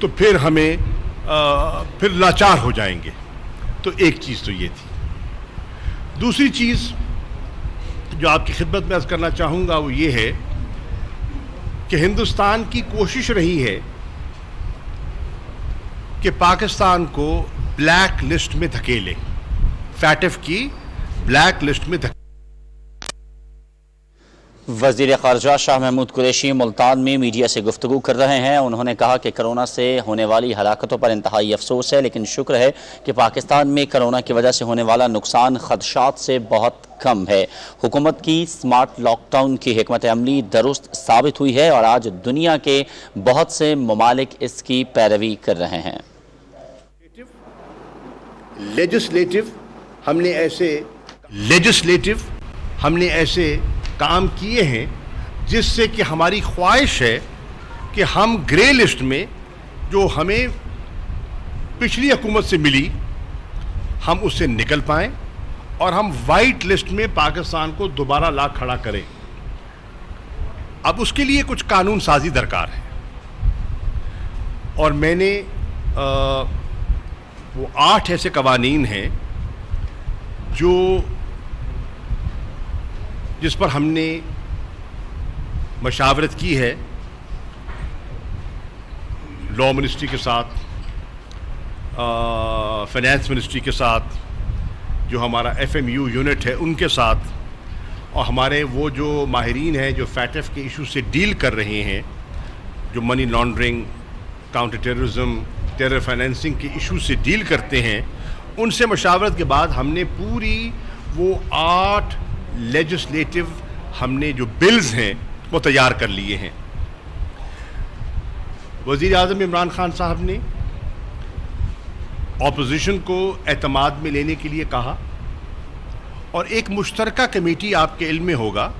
تو پھر ہمیں پھر لاچار ہو جائیں گے. تو ایک چیز تو یہ تھی. دوسری چیز جو آپ کی خدمت میں عرض کرنا چاہوں گا وہ یہ ہے کہ ہندوستان کی کوشش رہی ہے کہ پاکستان کو بلیک لسٹ میں دھکیلے, فیٹف کی بلیک لسٹ میں دھکیلے. وزیر خارجہ شاہ محمود قریشی ملتان میں میڈیا سے گفتگو کر رہے ہیں. انہوں نے کہا کہ کرونا سے ہونے والی ہلاکتوں پر انتہائی افسوس ہے, لیکن شکر ہے کہ پاکستان میں کرونا کی وجہ سے ہونے والا نقصان خدشات سے بہت کم ہے. حکومت کی سمارٹ لاک ڈاؤن کی حکمت عملی درست ثابت ہوئی ہے اور آج دنیا کے بہت سے ممالک اس کی پیروی کر رہے ہیں. لیجسلیٹو ہم نے ایسے کام کیے ہیں جس سے کہ ہماری خواہش ہے کہ ہم گرے لسٹ میں جو ہمیں پچھلی حکومت سے ملی ہم اس سے نکل پائیں اور ہم وائٹ لسٹ میں پاکستان کو دوبارہ لا کھڑا کریں. اب اس کے لیے کچھ قانون سازی درکار ہے اور میں نے وہ 8 ایسے قوانین ہیں جس پر ہم نے مشاورت کی ہے لا منسٹری کے ساتھ, فائنانس منسٹری کے ساتھ, جو ہمارا FMU یونٹ ہے ان کے ساتھ, اور ہمارے وہ جو ماہرین ہیں جو فیٹف کے ایشو سے ڈیل کر رہے ہیں, جو money laundering, counter terrorism, terror financing کے ایشو سے ڈیل کرتے ہیں, ان سے مشاورت کے بعد ہم نے پوری وہ 8 لیجسلیٹو ہم نے جو بلز ہیں وہ تیار کر لیے ہیں. وزیر اعظم عمران خان صاحب نے اپوزیشن کو اعتماد میں لینے کے لیے کہا اور ایک مشترکہ کمیٹی آپ کے علم میں ہوگا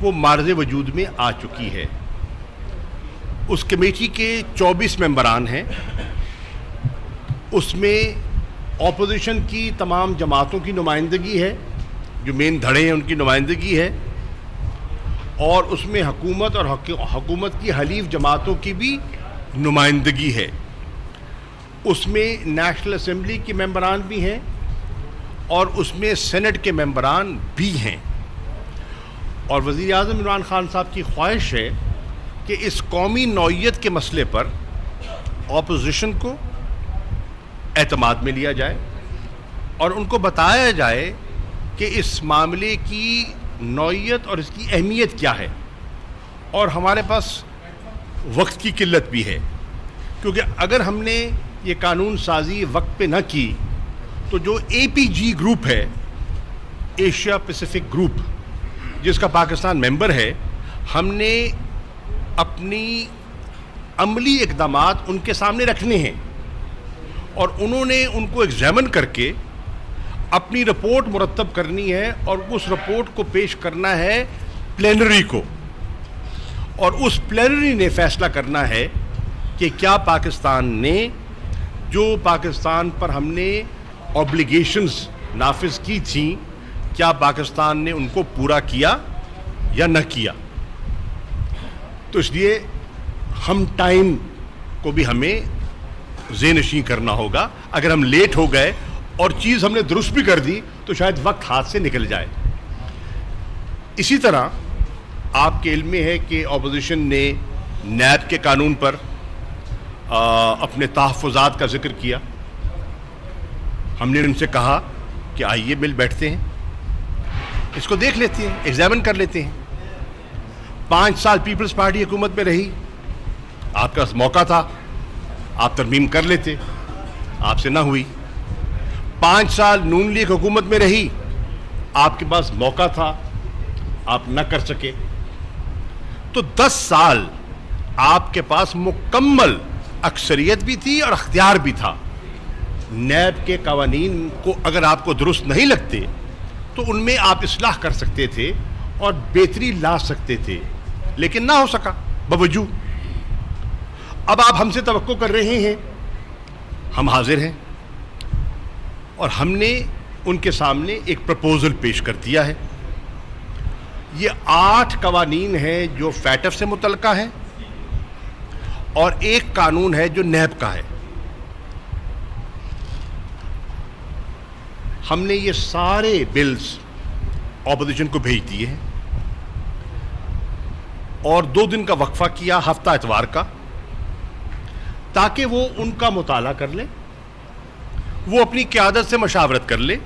وہ معرض وجود میں آ چکی ہے. اس کمیٹی کے 24 ممبران ہیں. اس میں اپوزیشن کی تمام جماعتوں کی نمائندگی ہے, جو مین دھڑے ہیں ان کی نمائندگی ہے, اور اس میں حکومت اور حکومت کی حلیف جماعتوں کی بھی نمائندگی ہے. اس میں نیشنل اسمبلی کے ممبران بھی ہیں اور اس میں سینٹ کے ممبران بھی ہیں. اور وزیر اعظم عمران خان صاحب کی خواہش ہے کہ اس قومی نوعیت کے مسئلے پر اپوزیشن کو اعتماد میں لیا جائے اور ان کو بتایا جائے کہ اس معاملے کی نوعیت اور اس کی اہمیت کیا ہے. اور ہمارے پاس وقت کی قلت بھی ہے, کیونکہ اگر ہم نے یہ قانون سازی وقت پہ نہ کی تو جو APG گروپ ہے, ایشیا پیسیفک گروپ, جس کا پاکستان ممبر ہے, ہم نے اپنی عملی اقدامات ان کے سامنے رکھنے ہیں اور انہوں نے ان کو ایگزامن کر کے اپنی رپورٹ مرتب کرنی ہے اور اس رپورٹ کو پیش کرنا ہے پلینری کو, اور اس پلینری نے فیصلہ کرنا ہے کہ کیا پاکستان نے جو پاکستان پر ہم نے اوبلیگیشنز نافذ کی تھیں کیا پاکستان نے ان کو پورا کیا یا نہ کیا. تو اس لیے ہم ٹائم کو بھی ہمیں ذہن نشین کرنا ہوگا. اگر ہم لیٹ ہو گئے اور چیز ہم نے درست بھی کر دی تو شاید وقت ہاتھ سے نکل جائے. اسی طرح آپ کے علم میں ہے کہ اپوزیشن نے نیب کے قانون پر اپنے تحفظات کا ذکر کیا. ہم نے ان سے کہا کہ آئیے مل بیٹھتے ہیں, اس کو دیکھ لیتے ہیں, ایگزامن کر لیتے ہیں. 5 سال پیپلز پارٹی حکومت میں رہی, آپ کا موقع تھا, آپ ترمیم کر لیتے, آپ سے نہ ہوئی. 5 سال نون لیگ حکومت میں رہی, آپ کے پاس موقع تھا, آپ نہ کر سکے. تو 10 سال آپ کے پاس مکمل اکثریت بھی تھی اور اختیار بھی تھا. نیب کے قوانین کو اگر آپ کو درست نہیں لگتے تو ان میں آپ اصلاح کر سکتے تھے اور بہتری لا سکتے تھے, لیکن نہ ہو سکا بوجود. اب آپ ہم سے توقع کر رہے ہیں, ہم حاضر ہیں اور ہم نے ان کے سامنے ایک پرپوزل پیش کر دیا ہے. یہ 8 قوانین ہیں جو فیٹف سے متعلقہ ہیں اور ایک قانون ہے جو نیب کا ہے. ہم نے یہ سارے بلز اپوزیشن کو بھیج دیے ہیں اور 2 دن کا وقفہ کیا ہفتہ اتوار کا, تاکہ وہ ان کا مطالعہ کر لیں, وہ اپنی قیادت سے مشاورت کر لیں,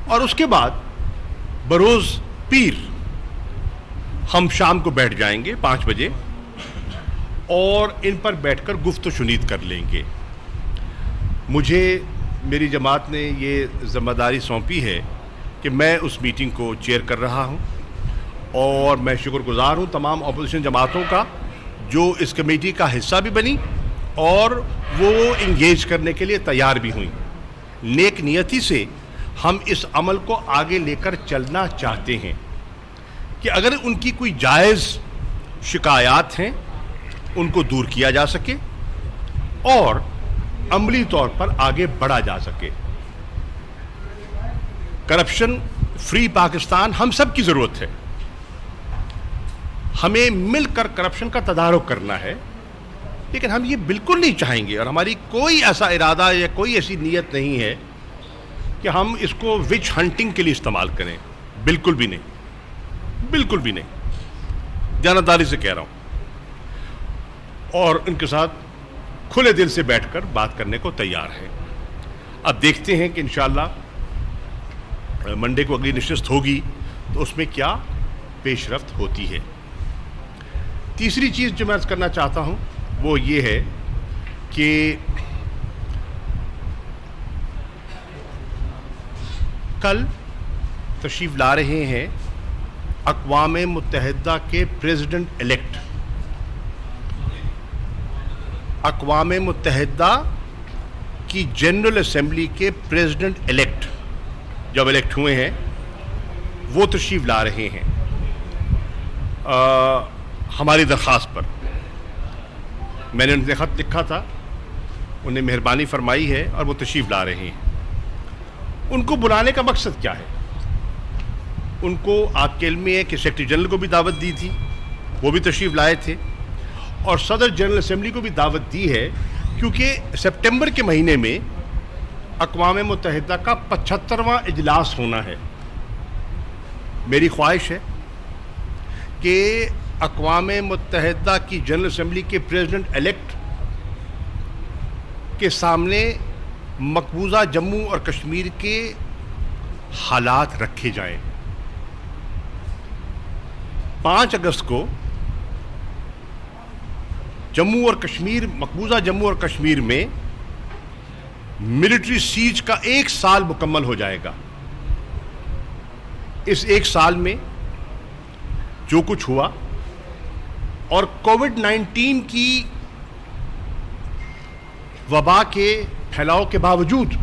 اور اس کے بعد بروز پیر ہم شام کو بیٹھ جائیں گے 5 بجے اور ان پر بیٹھ کر گفت و شنید کر لیں گے. مجھے میری جماعت نے یہ ذمہ داری سونپی ہے کہ میں اس میٹنگ کو چیئر کر رہا ہوں, اور میں شکر گزار ہوں تمام اپوزیشن جماعتوں کا جو اس کمیٹی کا حصہ بھی بنی اور وہ انگیج کرنے کے لیے تیار بھی ہوئیں. نیک نیتی سے ہم اس عمل کو آگے لے کر چلنا چاہتے ہیں کہ اگر ان کی کوئی جائز شکایات ہیں ان کو دور کیا جا سکے اور عملی طور پر آگے بڑھا جا سکے. کرپشن فری پاکستان ہم سب کی ضرورت ہے. ہمیں مل کر کرپشن کا تدارک کرنا ہے, لیکن ہم یہ بالکل نہیں چاہیں گے اور ہماری کوئی ایسا ارادہ یا کوئی ایسی نیت نہیں ہے کہ ہم اس کو وچ ہنٹنگ کے لیے استعمال کریں. بالکل بھی نہیں, بالکل بھی نہیں, جانبداری سے کہہ رہا ہوں. اور ان کے ساتھ کھلے دل سے بیٹھ کر بات کرنے کو تیار ہے. اب دیکھتے ہیں کہ انشاءاللہ منڈے کو اگلی نشست ہوگی تو اس میں کیا پیش رفت ہوتی ہے. تیسری چیز جو میں عرض کرنا چاہتا ہوں وہ یہ ہے کہ کل تشریف لا رہے ہیں اقوام متحدہ کے پریزیڈنٹ الیکٹ. اقوام متحدہ کی جنرل اسمبلی کے پریزیڈنٹ الیکٹ جب الیکٹ ہوئے ہیں وہ تشریف لا رہے ہیں ہماری درخواست پر. میں نے ان سے خط لکھا تھا, انہیں مہربانی فرمائی ہے اور وہ تشریف لا رہے ہیں. ان کو بلانے کا مقصد کیا ہے؟ ان کو آپ کے علم میں ہے کہ سیکرٹری جنرل کو بھی دعوت دی تھی, وہ بھی تشریف لائے تھے, اور صدر جنرل اسمبلی کو بھی دعوت دی ہے کیونکہ سپٹمبر کے مہینے میں اقوام متحدہ کا 75واں اجلاس ہونا ہے. میری خواہش ہے کہ اقوام متحدہ کی جنرل اسمبلی کے پریزیڈنٹ الیکٹ کے سامنے مقبوضہ جموں اور کشمیر کے حالات رکھے جائیں. 5 اگست کو جموں اور کشمیر, مقبوضہ جموں اور کشمیر میں ملٹری سیج کا 1 سال مکمل ہو جائے گا. اس 1 سال میں جو کچھ ہوا اور کووڈ-19 کی وبا کے پھیلاؤ کے باوجود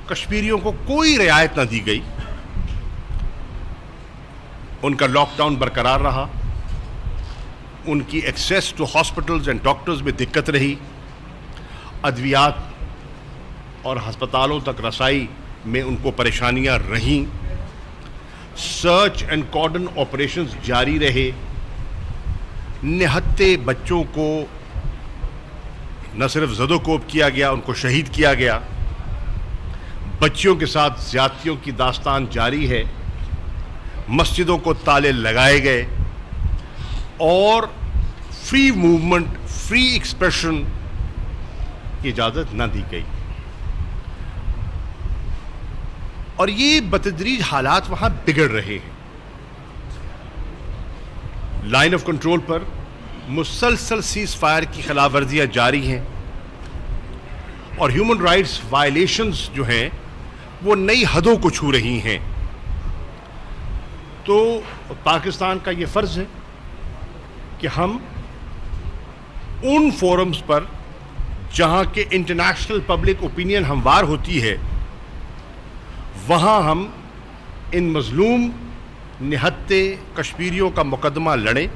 کشمیریوں کو کوئی رعایت نہ دی گئی. ان کا لاک ڈاؤن برقرار رہا, ان کی access to hospitals and doctors میں دقت رہی, ادویات اور ہسپتالوں تک رسائی میں ان کو پریشانیاں رہیں, سرچ اینڈ کارڈن آپریشنز جاری رہے, نہتے بچوں کو نہ صرف زد و کوب کیا گیا, ان کو شہید کیا گیا, بچیوں کے ساتھ زیادتیوں کی داستان جاری ہے, مسجدوں کو تالے لگائے گئے اور فری موومنٹ, فری ایکسپریشن کی اجازت نہ دی گئی. اور یہ بتدریج حالات وہاں بگڑ رہے ہیں. لائن آف کنٹرول پر مسلسل سیز فائر کی خلاف ورزیاں جاری ہیں اور ہیومن رائٹس وائلیشنز جو ہیں وہ نئی حدوں کو چھو رہی ہیں. تو پاکستان کا یہ فرض ہے کہ ہم ان فورمز پر جہاں کہ انٹرنیشنل پبلک اوپینین ہموار ہوتی ہے وہاں ہم ان مظلوم نہتے کشمیریوں کا مقدمہ لڑیں.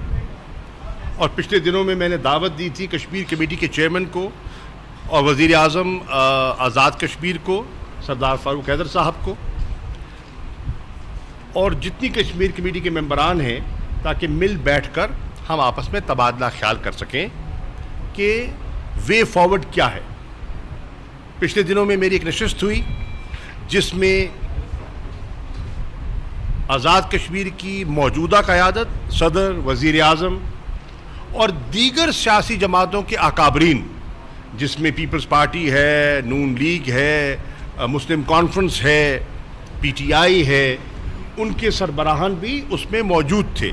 اور پچھلے دنوں میں نے دعوت دی تھی کشمیر کمیٹی کے چیئرمین کو اور وزیر اعظم آزاد کشمیر کو, سردار فاروق حیدر صاحب کو, اور جتنی کشمیر کمیٹی کے ممبران ہیں, تاکہ مل بیٹھ کر ہم آپس میں تبادلہ خیال کر سکیں کہ وے فارورڈ کیا ہے. پچھلے دنوں میں میری ایک نشست ہوئی جس میں آزاد کشمیر کی موجودہ قیادت، صدر، وزیر اعظم اور دیگر سیاسی جماعتوں کے اکابرین، جس میں پیپلز پارٹی ہے، نون لیگ ہے، مسلم کانفرنس ہے، پی ٹی آئی ہے، ان کے سربراہان بھی اس میں موجود تھے.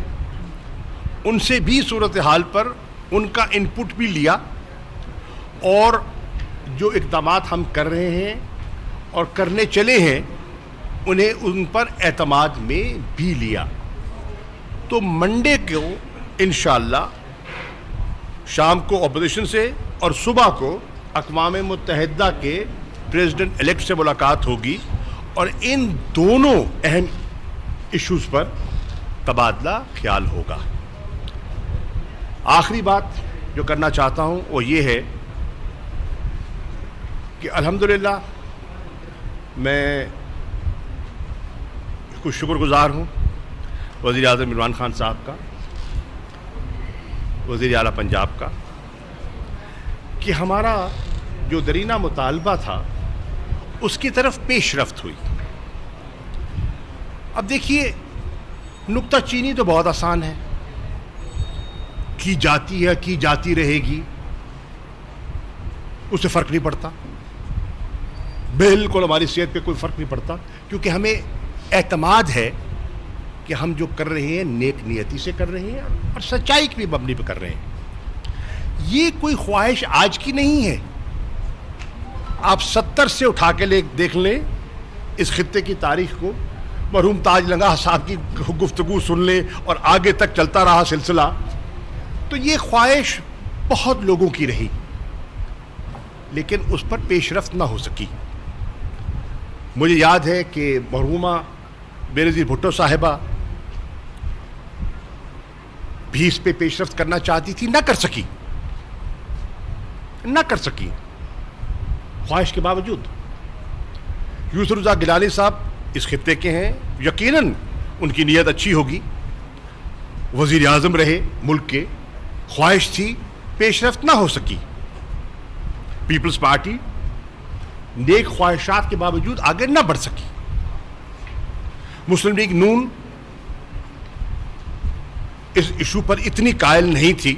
ان سے بھی صورتحال پر ان کا انپٹ بھی لیا اور جو اقدامات ہم کر رہے ہیں اور کرنے چلے ہیں انہیں ان پر اعتماد میں بھی لیا. تو منڈے کو انشاءاللہ شام کو اپوزیشن سے اور صبح کو اقوام متحدہ کے پریزیڈنٹ الیکٹ سے ملاقات ہوگی اور ان دونوں اہم ایشوز پر تبادلہ خیال ہوگا. آخری بات جو کرنا چاہتا ہوں وہ یہ ہے کہ الحمدللہ میں کچھ شکر گزار ہوں وزیر اعظم عمران خان صاحب کا، وزیر اعلیٰ پنجاب کا، کہ ہمارا جو درینہ مطالبہ تھا اس کی طرف پیش رفت ہوئی. اب دیکھیے، نکتہ چینی تو بہت آسان ہے، کی جاتی ہے، کی جاتی رہے گی، اس سے فرق نہیں پڑتا، بالکل ہماری صحت پہ کوئی فرق نہیں پڑتا، کیونکہ ہمیں اعتماد ہے کہ ہم جو کر رہے ہیں نیک نیتی سے کر رہے ہیں اور سچائی کی بھی مبنی پہ کر رہے ہیں. یہ کوئی خواہش آج کی نہیں ہے. آپ 70 سے اٹھا کے دیکھ لیں اس خطے کی تاریخ کو، مرحوم تاج لنگاہ صاحب کی گفتگو سن لیں اور آگے تک چلتا رہا سلسلہ، تو یہ خواہش بہت لوگوں کی رہی لیکن اس پر پیش رفت نہ ہو سکی. مجھے یاد ہے کہ مرحومہ بینظیر بھٹو صاحبہ بھی اس پہ پیش رفت کرنا چاہتی تھی، نہ کر سکی خواہش کے باوجود. یوسف رضا گیلانی صاحب اس خطے کے ہیں، یقیناً ان کی نیت اچھی ہوگی، وزیر اعظم رہے ملک کے، خواہش تھی، پیش رفت نہ ہو سکی. پیپلز پارٹی نیک خواہشات کے باوجود آگے نہ بڑھ سکی. مسلم لیگ نون اس ایشو پر اتنی قائل نہیں تھی،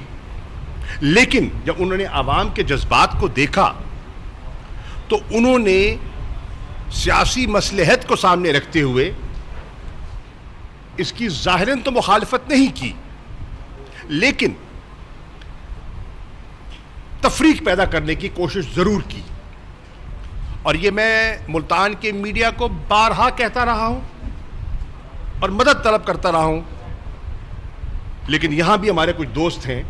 لیکن جب انہوں نے عوام کے جذبات کو دیکھا تو انہوں نے سیاسی مصلحت کو سامنے رکھتے ہوئے اس کی ظاہراً تو مخالفت نہیں کی، لیکن تفریق پیدا کرنے کی کوشش ضرور کی. اور یہ میں ملتان کے میڈیا کو بارہا کہتا رہا ہوں اور مدد طلب کرتا رہا ہوں، لیکن یہاں بھی ہمارے کچھ دوست ہیں،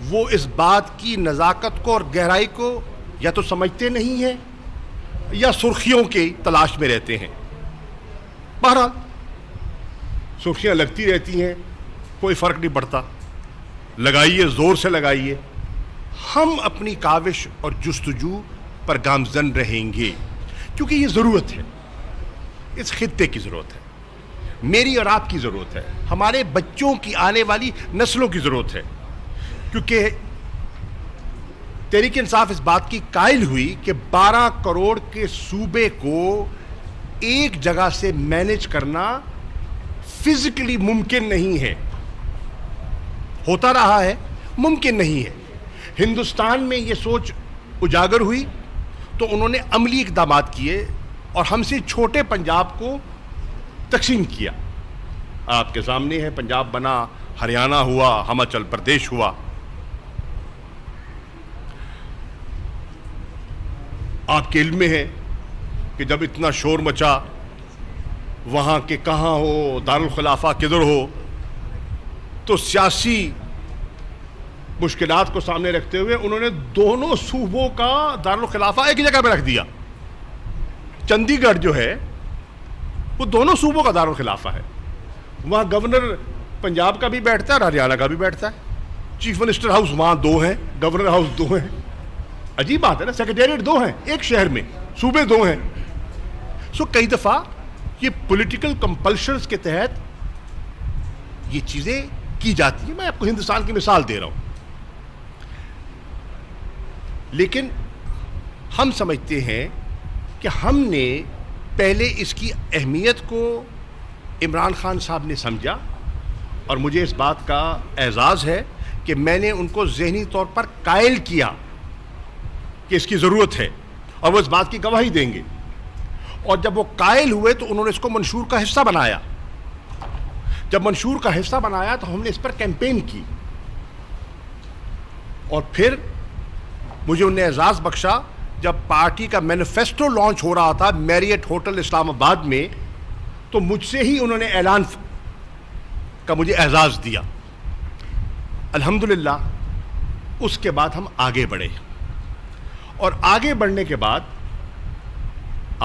وہ اس بات کی نزاکت کو اور گہرائی کو یا تو سمجھتے نہیں ہیں یا سرخیوں کی تلاش میں رہتے ہیں. بہرحال سرخیاں لگتی رہتی ہیں، کوئی فرق نہیں پڑتا، لگائیے، زور سے لگائیے. ہم اپنی کاوش اور جستجو پر گامزن رہیں گے کیونکہ یہ ضرورت ہے، اس خطے کی ضرورت ہے، میری اور آپ کی ضرورت ہے، ہمارے بچوں کی آنے والی نسلوں کی ضرورت ہے. کیونکہ تحریک انصاف اس بات کی قائل ہوئی کہ 12 کروڑ کے صوبے کو ایک جگہ سے مینیج کرنا فزیکلی ممکن نہیں ہے، ہوتا رہا ہے، ممکن نہیں ہے. ہندوستان میں یہ سوچ اجاگر ہوئی تو انہوں نے عملی اقدامات کیے اور ہم سے چھوٹے پنجاب کو تقسیم کیا. آپ کے سامنے ہے، پنجاب بنا، ہریانہ ہوا، ہماچل پردیش ہوا. آپ کے علم میں ہے کہ جب اتنا شور مچا، وہاں کے کہاں ہو، دارالخلافہ کدھر ہو، تو سیاسی مشکلات کو سامنے رکھتے ہوئے انہوں نے دونوں صوبوں کا دارالخلافہ ایک ہی جگہ پہ رکھ دیا. چندی گڑھ جو ہے وہ دونوں صوبوں کا دارالخلافہ ہے، وہاں گورنر پنجاب کا بھی بیٹھتا ہے اور ہریانہ کا بھی بیٹھتا ہے. چیف منسٹر ہاؤس وہاں 2 ہیں، گورنر ہاؤس 2 ہیں. عجیب بات ہے نا، سیکریٹریٹ 2 ہیں ایک شہر میں، صوبے 2 ہیں. کئی دفعہ یہ پولیٹیکل کمپلشنز کے تحت یہ چیزیں کی جاتی ہے. میں آپ کو ہندوستان کی مثال دے رہا ہوں. لیکن ہم سمجھتے ہیں کہ ہم نے پہلے اس کی اہمیت کو عمران خان صاحب نے سمجھا, اور مجھے اس بات کا اعزاز ہے کہ میں نے ان کو ذہنی طور پر قائل کیا کہ اس کی ضرورت ہے, اور وہ اس بات کی گواہی دیں گے. اور جب وہ قائل ہوئے تو انہوں نے اس کو منشور کا حصہ بنایا. جب منشور کا حصہ بنایا تو ہم نے اس پر کیمپین کی, اور پھر مجھے انہوں نے اعزاز بخشا جب پارٹی کا مینیفیسٹو لانچ ہو رہا تھا میریٹ ہوٹل اسلام آباد میں, تو مجھ سے ہی انہوں نے اعلان کا مجھے اعزاز دیا. الحمدللہ اس کے بعد ہم آگے بڑھے, اور آگے بڑھنے کے بعد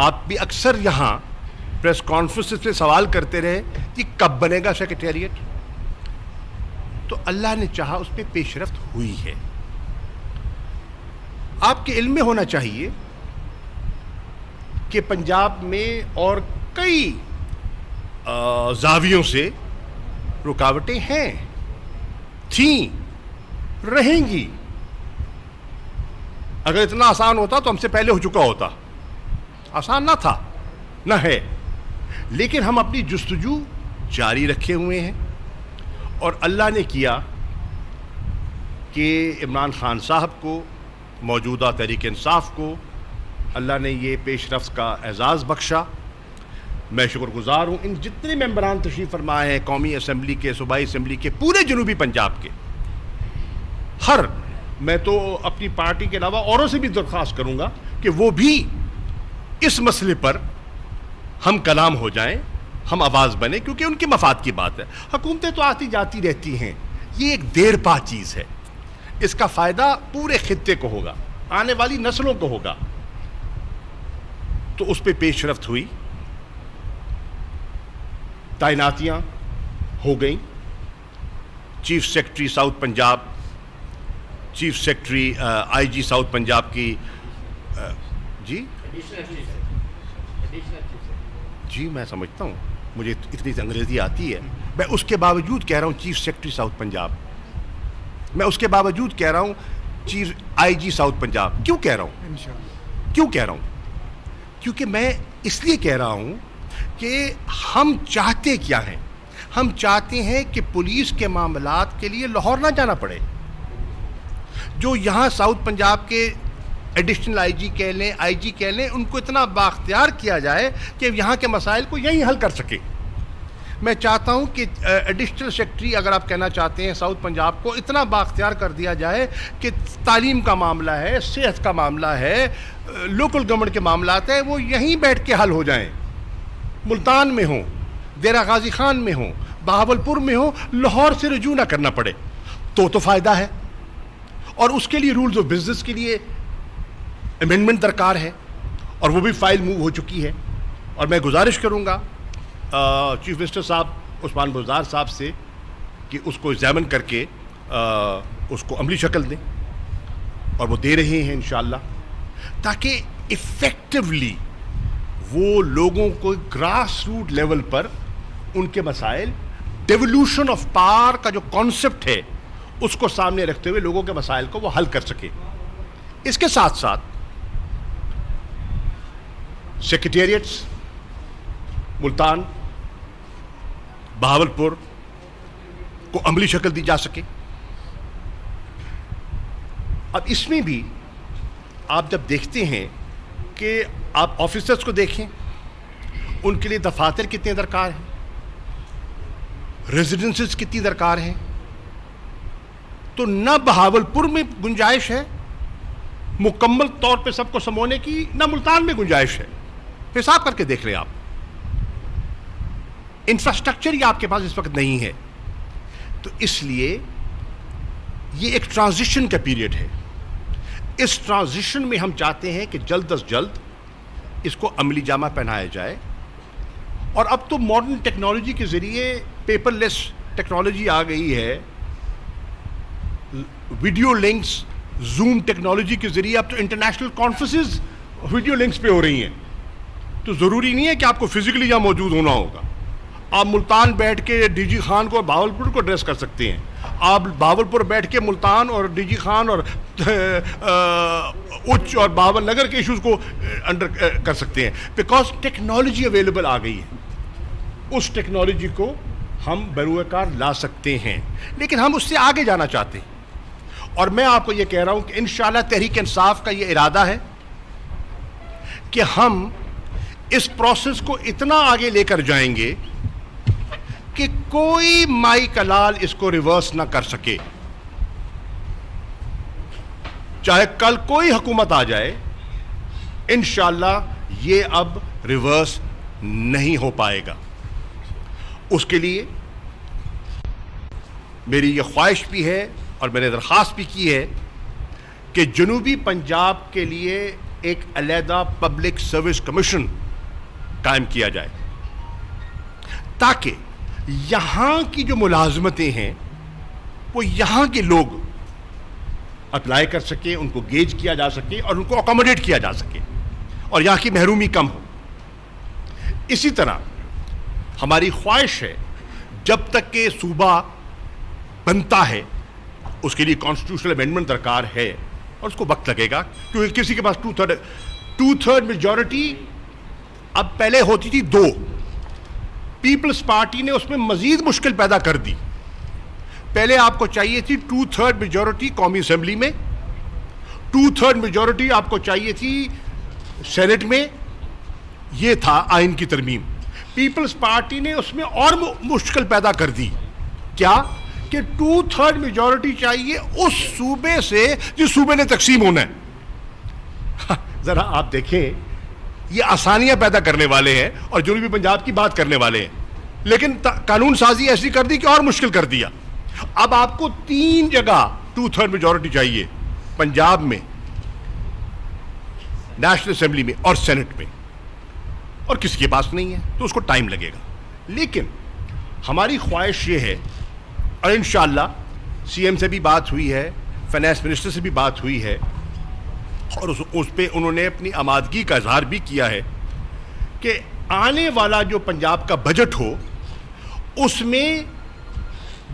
آپ بھی اکثر یہاں پریس کانفرنس میں سوال کرتے رہے کہ کب بنے گا سیکریٹریٹ. تو اللہ نے چاہا اس پہ پیش رفت ہوئی ہے. آپ کے علم میں ہونا چاہیے کہ پنجاب میں اور کئی زاویوں سے رکاوٹیں ہیں, تھیں, رہیں گی. اگر اتنا آسان ہوتا تو ہم سے پہلے ہو چکا ہوتا. آسان نہ تھا, نہ ہے, لیکن ہم اپنی جستجو جاری رکھے ہوئے ہیں. اور اللہ نے کیا کہ عمران خان صاحب کو, موجودہ تحریک انصاف کو اللہ نے یہ پیش رفت کا اعزاز بخشا. میں شکر گزار ہوں ان جتنے ممبران تشریف فرمائے ہیں قومی اسمبلی کے, صوبائی اسمبلی کے, پورے جنوبی پنجاب کے. میں تو اپنی پارٹی کے علاوہ اوروں سے بھی درخواست کروں گا کہ وہ بھی اس مسئلے پر ہم کلام ہو جائیں, ہم آواز بنیں, کیونکہ ان کے مفاد کی بات ہے. حکومتیں تو آتی جاتی رہتی ہیں, یہ ایک دیر پا چیز ہے. اس کا فائدہ پورے خطے کو ہوگا, آنے والی نسلوں کو ہوگا. تو اس پہ پیش رفت ہوئی, تعیناتیاں ہو گئیں. Chief secretary south Punjab, chief secretary I G south Punjab کی, جی میں سمجھتا ہوں, مجھے اتنی انگریزی آتی ہے. میں اس کے باوجود کہہ رہا ہوں چیف سیکرٹری ساؤتھ پنجاب, میں اس کے باوجود کہہ رہا ہوں چیف آئی جی ساؤتھ پنجاب. کیوں کہہ رہا ہوں, کیوں کہہ رہا ہوں؟ کیونکہ میں اس لیے کہہ رہا ہوں کہ ہم چاہتے کیا ہیں. ہم چاہتے ہیں کہ پولیس کے معاملات کے لیے لاہور نہ جانا پڑے. جو یہاں ساؤتھ پنجاب کے ایڈیشنل آئی جی کہہ لیں, آئی جی کہہ لیں, ان کو اتنا بااختیار کیا جائے کہ یہاں کے مسائل کو یہیں حل کر سکے. میں چاہتا ہوں کہ ایڈیشنل سیکرٹری, اگر آپ کہنا چاہتے ہیں ساؤتھ پنجاب کو, اتنا بااختیار کر دیا جائے کہ تعلیم کا معاملہ ہے, صحت کا معاملہ ہے, لوکل گورنمنٹ کے معاملات ہیں, وہ یہیں بیٹھ کے حل ہو جائیں. ملتان میں ہوں, دیرہ غازی خان میں ہوں, بہاولپور میں ہوں, لاہور سے رجوع نہ کرنا پڑے. تو فائدہ ہے. اور اس کے لیے رولز آف بزنس کے لیے امینڈمنٹ درکار ہے, اور وہ بھی فائل موو ہو چکی ہے. اور میں گزارش کروں گا چیف منسٹر صاحب عثمان بزدار صاحب سے کہ اس کو ایگزامن کر کے اس کو عملی شکل دیں, اور وہ دے رہے ہیں انشاءاللہ, تاکہ ایفیکٹولی وہ لوگوں کو گراس روٹ لیول پر ان کے مسائل, ڈیولوشن آف پاور کا جو کانسیپٹ ہے اس کو سامنے رکھتے ہوئے لوگوں کے مسائل کو وہ حل کر سکے. اس کے ساتھ ساتھ سیکریٹریٹس ملتان, بہاولپور کو عملی شکل دی جا سکے. اب اس میں بھی آپ جب دیکھتے ہیں کہ آپ آفیسرز کو دیکھیں, ان کے لیے دفاتر کتنے درکار ہیں, ریزیڈنسز کتنی درکار ہیں. تو نہ بہاولپور میں گنجائش ہے مکمل طور پہ سب کو سمونے کی, نہ ملتان میں گنجائش ہے. حساب کر کے دیکھ لیں آپ, انفراسٹرکچر ہی آپ کے پاس اس وقت نہیں ہے. تو اس لیے یہ ایک ٹرانزیشن کا پیریڈ ہے. اس ٹرانزیشن میں ہم چاہتے ہیں کہ جلد از جلد اس کو عملی جامہ پہنایا جائے. اور اب تو ماڈرن ٹیکنالوجی کے ذریعے پیپر لیس ٹیکنالوجی آ گئی ہے, ویڈیو لنکس, زوم ٹیکنالوجی کے ذریعے اب تو انٹرنیشنل کانفرنسز ویڈیو لنکس پہ ہو رہی ہیں. تو ضروری نہیں ہے کہ آپ کو فزیکلی یہاں موجود ہونا ہوگا, آپ ملتان بیٹھ کے ڈی جی خان کو اور بہاولپور کو ایڈریس کر سکتے ہیں, آپ بہاولپور بیٹھ کے ملتان اور ڈی جی خان اور اچ اور بہاول نگر کے ایشوز کو انڈر کر سکتے ہیں, بیکاز ٹیکنالوجی اویلیبل آ گئی ہے. اس ٹیکنالوجی کو ہم بروئے کار لا سکتے ہیں, لیکن ہم اس سے آگے جانا چاہتے ہیں. اور میں آپ کو یہ کہہ رہا ہوں کہ انشاءاللہ تحریک انصاف کا یہ ارادہ ہے کہ ہم اس پروسیس کو اتنا آگے لے کر جائیں گے کہ کوئی مائی کا لال اس کو ریورس نہ کر سکے. چاہے کل کوئی حکومت آ جائے, انشاءاللہ یہ اب ریورس نہیں ہو پائے گا. اس کے لیے میری یہ خواہش بھی ہے اور میں نے درخواست بھی کی ہے کہ جنوبی پنجاب کے لیے ایک علیحدہ پبلک سروس کمیشن قائم کیا جائے, تاکہ یہاں کی جو ملازمتیں ہیں وہ یہاں کے لوگ اپلائی کر سکیں, ان کو گیج کیا جا سکے اور ان کو اکوموڈیٹ کیا جا سکے اور یہاں کی محرومی کم ہو. اسی طرح ہماری خواہش ہے جب تک کہ صوبہ بنتا ہے اس کے لیے کانسٹیٹیوشنل امینڈمنٹ درکار ہے اور اس کو وقت لگے گا, کیونکہ کسی کے پاس ٹو تھرڈ میجورٹی اب پہلے ہوتی تھی 2. پیپلز پارٹی نے اس میں مزید مشکل پیدا کر دی. پہلے آپ کو چاہیے تھی 2/3 میجورٹی قومی اسمبلی میں, 2/3 میجورٹی آپ کو چاہیے تھی سینٹ میں. یہ تھا آئین کی ترمیم. پیپلز پارٹی نے اس میں اور مشکل پیدا کر دی. کیا کہ 2/3 میجورٹی چاہیے اس صوبے سے جس صوبے نے تقسیم ہونا ہے. ذرا آپ دیکھیں, یہ آسانیاں پیدا کرنے والے ہیں اور جنوبی پنجاب کی بات کرنے والے ہیں, لیکن قانون سازی ایسی کر دی کہ اور مشکل کر دیا. اب آپ کو 3 جگہ 2/3 میجورٹی چاہیے, پنجاب میں, نیشنل اسمبلی میں اور سینٹ میں, اور کسی کے پاس نہیں ہے تو اس کو ٹائم لگے گا. لیکن ہماری خواہش یہ ہے, اور انشاءاللہ سی ایم سے بھی بات ہوئی ہے, فائنانس منسٹر سے بھی بات ہوئی ہے, اور اس پہ انہوں نے اپنی آمادگی کا اظہار بھی کیا ہے کہ آنے والا جو پنجاب کا بجٹ ہو اس میں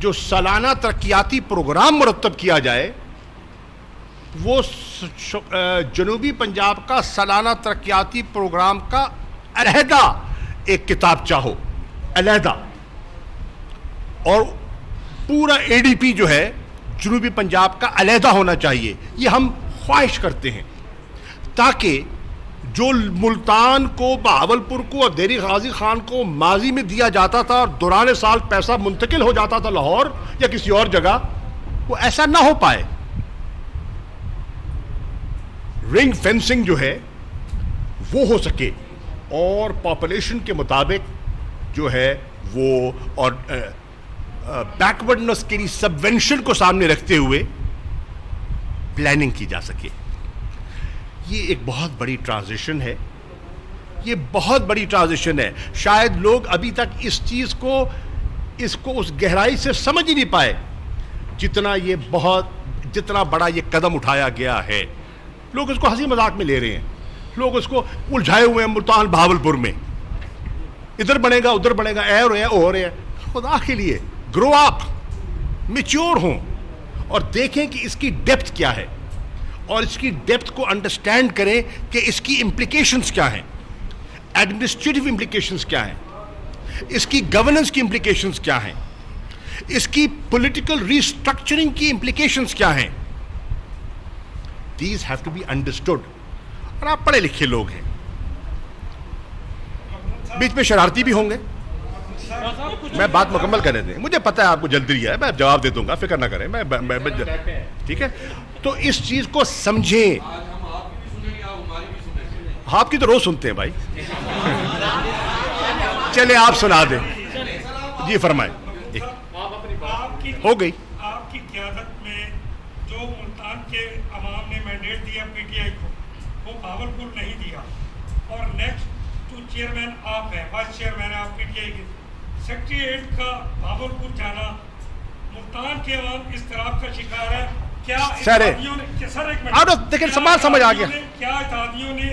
جو سالانہ ترقیاتی پروگرام مرتب کیا جائے وہ جنوبی پنجاب کا سالانہ ترقیاتی پروگرام کا علیحدہ ایک کتابچہ ہو, علیحدہ, اور پورا اے ڈی پی جو ہے جنوبی پنجاب کا علیحدہ ہونا چاہیے. یہ ہم خواہش کرتے ہیں تاکہ جو ملتان کو, بہاولپور کو اور دہلی غازی خان کو ماضی میں دیا جاتا تھا اور دوران سال پیسہ منتقل ہو جاتا تھا لاہور یا کسی اور جگہ, وہ ایسا نہ ہو پائے. رنگ فینسنگ جو ہے وہ ہو سکے اور پاپولیشن کے مطابق جو ہے وہ, اور بیکورڈنس کے لیے سبونشن کو سامنے رکھتے ہوئے پلاننگ کی جا سکے. یہ ایک بہت بڑی ٹرانزیشن ہے, یہ بہت بڑی ٹرانزیشن ہے. شاید لوگ ابھی تک اس چیز کو اس گہرائی سے سمجھ ہی نہیں پائے جتنا بڑا یہ قدم اٹھایا گیا ہے. لوگ اس کو ہنسی مذاق میں لے رہے ہیں, لوگ اس کو الجھائے ہوئے ہیں ملتان بہاولپور میں, ادھر بنے گا ادھر بنے گا, اے ہو رہے ہیں. خدا کے لیے گرو اپ, میچور ہوں اور دیکھیں کہ اس کی ڈیپتھ کیا ہے, اور اس کی ڈیپتھ کو انڈرسٹینڈ کریں کہ اس کی امپلیکیشنز کیا ہیں, ایڈمنسٹریٹو امپلیکیشنز کیا ہیں, اس کی گورننس کی امپلیکیشنز کیا ہیں, اس کی پولیٹیکل ریسٹرکچرنگ کی امپلیکیشنز کیا ہیں. These have to be understood. اور آپ پڑھے لکھے لوگ ہیں, بیچ میں شرارتی بھی ہوں گے. میں بات مکمل کرنے دیں, مجھے پتہ ہے آپ کو جلدی ہے, میں جواب دے دوں گا, فکر نہ کریں. ٹھیک ہے, تو اس چیز کو سمجھیں. آپ کی تو روز سنتے ہیں بھائی. چلے آپ سنا دیں. جی فرمائیں. ہو گئی. آپ کی قیادت میں جو ملتان کے عوام نے مینڈیٹ دیا پی ٹی آئی کو, وہ بہاولپور نہیں دیا, اور نیکسٹ جو چیئرمین آپ ہیں, وائس چیئرمین آپ پی ٹی آئی کے, سیکریٹریٹ کا بہاولپور جانا, ملتان کے عوام اضطراب کا شکار ہے. کیا اتحادیوں نے, سر ایک منٹ, دیکھیں سمجھ آ گیا, کیا اتحادیوں نے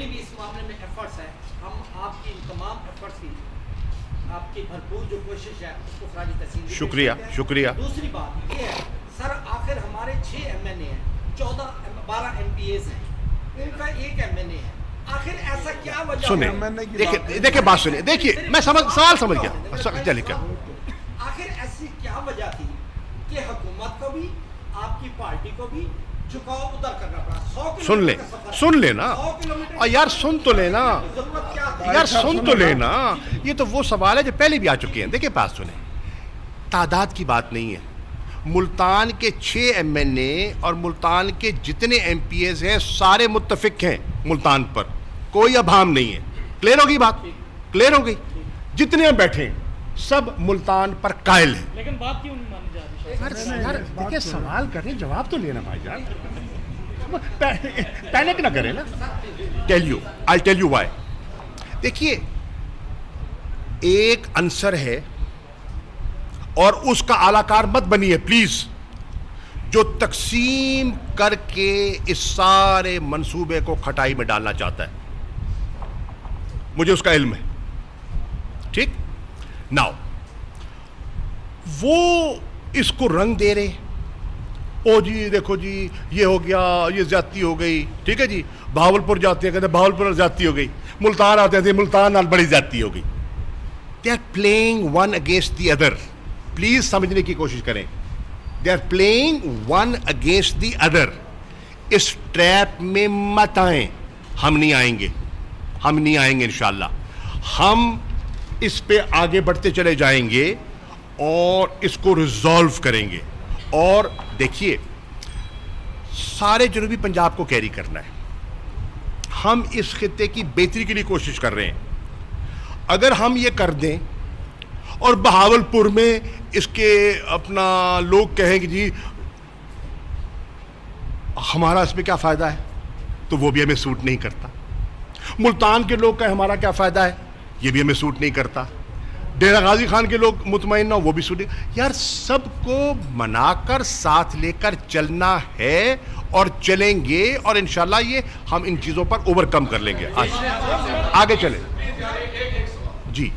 جتنی بھی اس معاملے میں ایفرٹس ہیں ہم آپ کی تمام ایفرٹس کی آپ کی بھرپور جو کوشش ہے اس کو خراج تحسین بھی شکریہ پیش کرتے ہیں۔ شکریہ دوسری بات یہ ہے سر آخر ہمارے 6 MNA ہیں 12 MPAs ہیں ان کا 1 MNA ہے آخر ایسا کیا وجہ سنیں دیکھیں بات سنیں دیکھیے میں سوال سمجھ گیا چلے کیا آخر ایسی کیا وجہ تھی کہ حکومت کو بھی آپ کی پارٹی کو بھی جھکاؤ ادھر کرنا پڑا 100 سن لے نا اور یار سن تو لینا ضرورت کیا تھی یار سن تو لینا یہ تو وہ سوال ہے جو پہلے بھی آ چکے ہیں دیکھیں بات سنیں تعداد کی بات نہیں ہے ملتان کے 6 MNA اور ملتان کے جتنے MPAs ہیں سارے متفق ہیں ملتان پر کوئی ابہام نہیں ہے کلیئر ہوگی بات کلیئر ہو گئی جتنے ہم بیٹھے ہیں سب ملتان پر قائل ہیں لیکن بات کیوں نہیں مانی جا رہی؟ یار دیکھیں سوال کریں جواب تو لینا بھائی جان پینک نہ کریں نا I'll tell you why دیکھیے ایک عنصر ہے اور اس کا اعلی کار مت بنی ہے پلیز جو تقسیم کر کے اس سارے منصوبے کو کھٹائی میں ڈالنا چاہتا ہے مجھے اس کا علم ہے ٹھیک ناؤ وہ اس کو رنگ دے رہے او جی دیکھو جی یہ ہو گیا یہ زیادتی ہو گئی ٹھیک ہے جی بہاولپور جاتے ہیں کہتے ہیں بہاولپور زیادتی ہو گئی ملتان آتے تھے ملتان نال بڑی زیادتی ہو گئی they are playing one against the other please سمجھنے کی کوشش کریں they are playing one against the other اس ٹریپ میں مت آئیں ہم نہیں آئیں گے انشاءاللہ ہم اس پہ آگے بڑھتے چلے جائیں گے اور اس کو ریزالو کریں گے اور دیکھیے سارے جنوبی پنجاب کو کیری کرنا ہے ہم اس خطے کی بہتری کے لیے کوشش کر رہے ہیں اگر ہم یہ کر دیں اور بہاولپور میں اس کے اپنا لوگ کہیں کہ جی ہمارا اس میں کیا فائدہ ہے تو وہ بھی ہمیں سوٹ نہیں کرتا ملتان کے لوگ کہیں ہمارا کیا فائدہ ہے یہ بھی ہمیں سوٹ نہیں کرتا ڈیرہ غازی خان کے لوگ مطمئن نہ وہ بھی سوٹ نہیں یار سب کو منا کر ساتھ لے کر چلنا ہے اور چلیں گے اور انشاءاللہ یہ ہم ان چیزوں پر اوور کم کر لیں گے آگے چلیں جی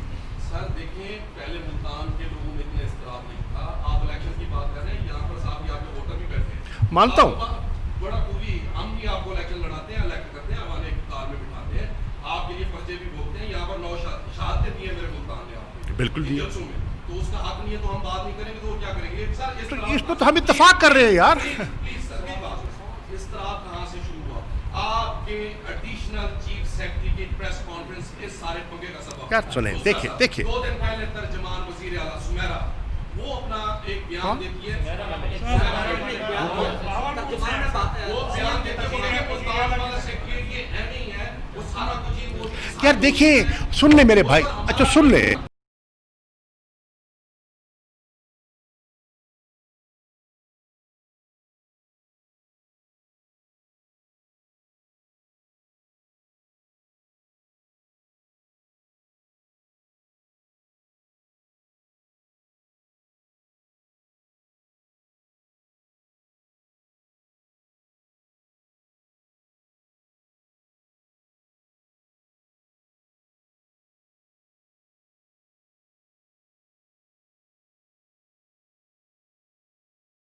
سر دیکھیں پہلے ملتان کے لوگوں میں اتنا اضطراب نہیں تھا آپ الیکشن کی بات کر رہے ہیں یہاں پر صاحب یہاں پہ ووٹر بھی بیٹھے ہیں مانتا ہوں بڑا خوبی ہم بھی آپ کو الیکشن لڑاتے ہیں الیکٹ کرتے ہیں ہمارے اقتدار میں بٹھاتے ہیں آپ کے لیے پرچے بھی بھوگتے ہیں یہاں پر 9 شہادتیں دی ہیں میرے ملتان نے آپ کو بالکل دی تو اس کا حق نہیں ہے تو ہم بات نہیں کریں گے تو وہ کیا کریں گے سر اس پہ تو ہم اتفاق کر رہے ہیں یار پلیز سر میری بات اضطراب کہاں سے شروع ہوا آپ کے ایڈیشنل چیف سیکرٹری کی پریس کانفرنس کے سارے پنگے کا سبب کیا سنیں دیکھیں 2 دن پہلے ترجمان وزیر اعلیٰ سمیرا وہ اپنا ایک بیان دیتی ہے وہ بیان دیتی ہے کہ ملتان والا سیکرٹری یہ ہے نہیں ہے وہ سارا کچھ یار دیکھیں سن لیں میرے بھائی اچھا سن لیں